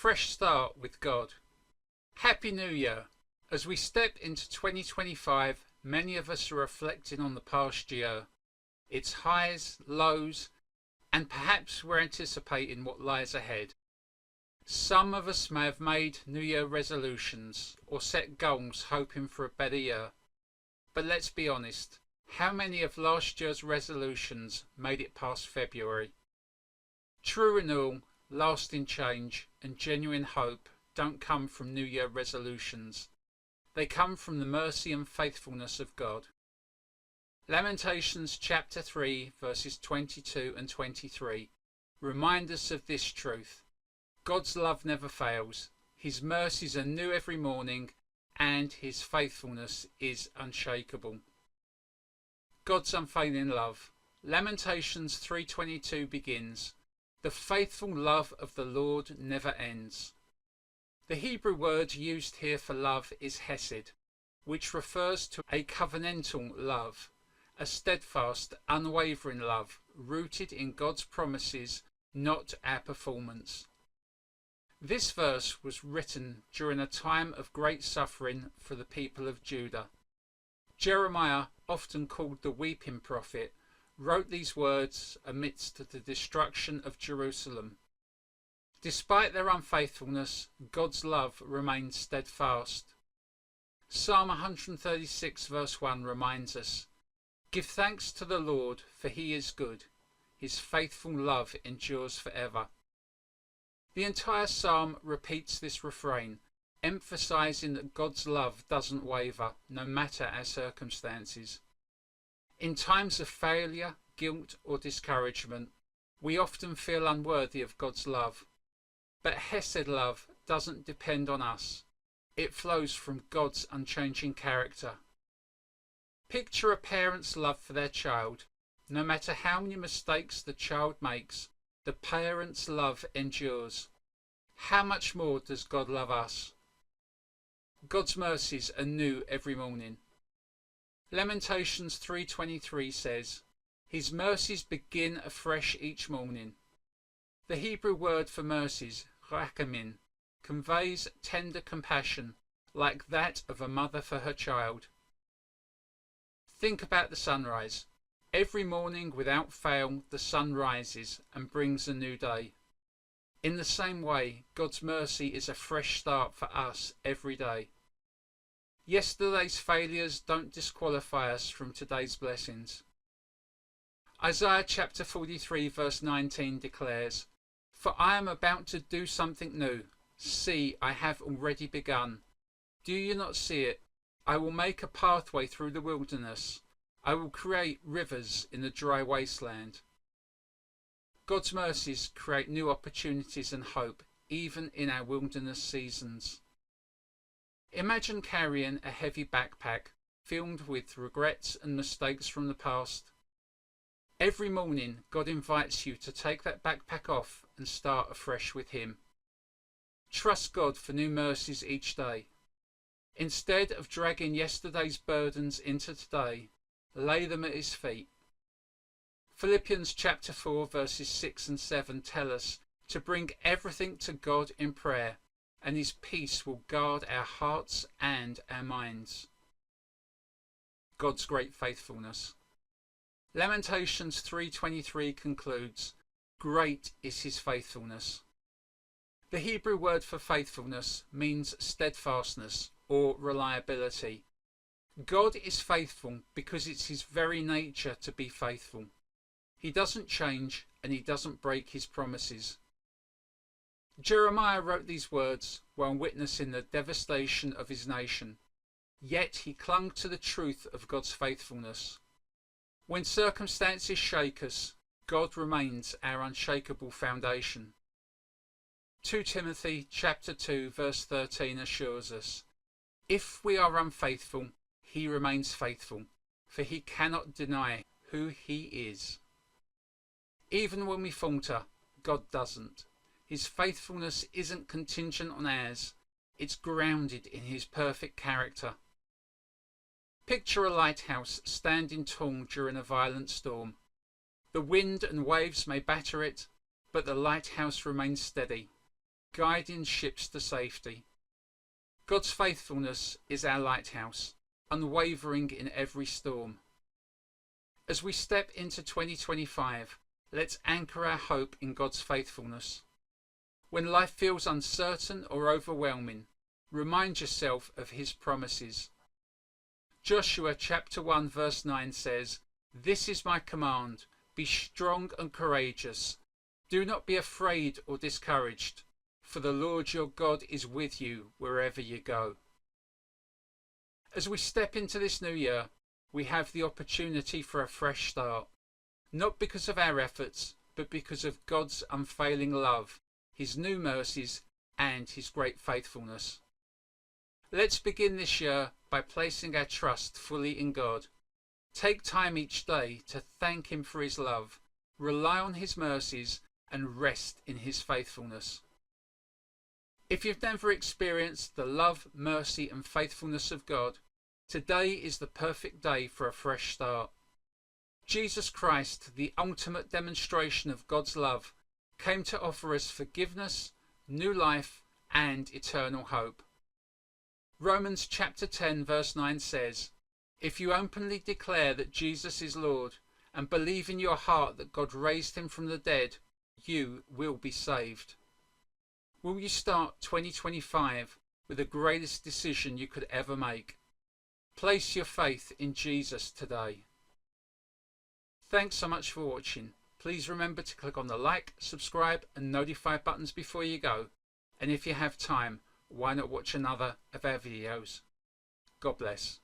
fresh start with God. Happy New Year! As we step into 2025, many of us are reflecting on the past year, its highs, lows, and perhaps we're anticipating what lies ahead. Some of us may have made New Year resolutions or set goals hoping for a better year. But let's be honest, how many of last year's resolutions made it past February? True renewal, lasting change, and genuine hope don't come from New Year resolutions. They come from the mercy and faithfulness of God. Lamentations chapter 3 verses 22 and 23 remind us of this truth. God's love never fails, His mercies are new every morning, and His faithfulness is unshakable. God's unfailing love. Lamentations 3:22 begins, "The faithful love of the Lord never ends." The Hebrew word used here for love is hesed, which refers to a covenantal love, a steadfast, unwavering love rooted in God's promises, not our performance. This verse was written during a time of great suffering for the people of Judah. Jeremiah, often called the weeping prophet, wrote these words amidst the destruction of Jerusalem. Despite their unfaithfulness, God's love remained steadfast. Psalm 136 verse 1 reminds us, "Give thanks to the Lord, for He is good. His faithful love endures forever." The entire psalm repeats this refrain, emphasizing that God's love doesn't waver, no matter our circumstances. In times of failure, guilt, or discouragement, we often feel unworthy of God's love. But Hesed love doesn't depend on us. It flows from God's unchanging character. Picture a parent's love for their child. No matter how many mistakes the child makes, the parent's love endures. How much more does God love us? God's mercies are new every morning. Lamentations 3:23 says, "His mercies begin afresh each morning." The Hebrew word for mercies, rachamim, conveys tender compassion, like that of a mother for her child. Think about the sunrise. Every morning, without fail, the sun rises and brings a new day. In the same way, God's mercy is a fresh start for us every day. Yesterday's failures don't disqualify us from today's blessings. Isaiah chapter 43 verse 19 declares, "For I am about to do something new. See, I have already begun. Do you not see it? I will make a pathway through the wilderness. I will create rivers in the dry wasteland." God's mercies create new opportunities and hope, even in our wilderness seasons. Imagine carrying a heavy backpack filled with regrets and mistakes from the past. Every morning, God invites you to take that backpack off and start afresh with Him. Trust God for new mercies each day. Instead of dragging yesterday's burdens into today, lay them at His feet. Philippians chapter 4 verses 6 and 7 tell us to bring everything to God in prayer, and His peace will guard our hearts and our minds. God's great faithfulness. Lamentations 3:23 concludes, "Great is His faithfulness." The Hebrew word for faithfulness means steadfastness or reliability. God is faithful because it's His very nature to be faithful. He doesn't change and He doesn't break His promises. Jeremiah wrote these words while witnessing the devastation of his nation, yet he clung to the truth of God's faithfulness. When circumstances shake us, God remains our unshakable foundation. 2 Timothy chapter 2 verse 13 assures us, "If we are unfaithful, He remains faithful, for He cannot deny who He is." Even when we falter, God doesn't. His faithfulness isn't contingent on ours. It's grounded in His perfect character. Picture a lighthouse standing tall during a violent storm. The wind and waves may batter it, but the lighthouse remains steady. guiding ships to safety. God's faithfulness is our lighthouse, unwavering in every storm. As we step into 2025, let's anchor our hope in God's faithfulness. When life feels uncertain or overwhelming, remind yourself of His promises. Joshua chapter 1 verse 9 says, "This is my command, be strong and courageous. Do not be afraid or discouraged, for the Lord your God is with you wherever you go." As we step into this new year, we have the opportunity for a fresh start, not because of our efforts, but because of God's unfailing love, His new mercies, and His great faithfulness. Let's begin this year by placing our trust fully in God. Take time each day to thank Him for His love, rely on His mercies, and rest in His faithfulness. If you've never experienced the love, mercy, and faithfulness of God, today is the perfect day for a fresh start. Jesus Christ, the ultimate demonstration of God's love, came to offer us forgiveness, new life, and eternal hope. Romans chapter 10 verse 9 says, "If you openly declare that Jesus is Lord and believe in your heart that God raised Him from the dead, you will be saved." Will you start 2025 with the greatest decision you could ever make? Place your faith in Jesus today. Thanks so much for watching. Please remember to click on the like, subscribe and notify buttons before you go. And if you have time, why not watch another of our videos? God bless.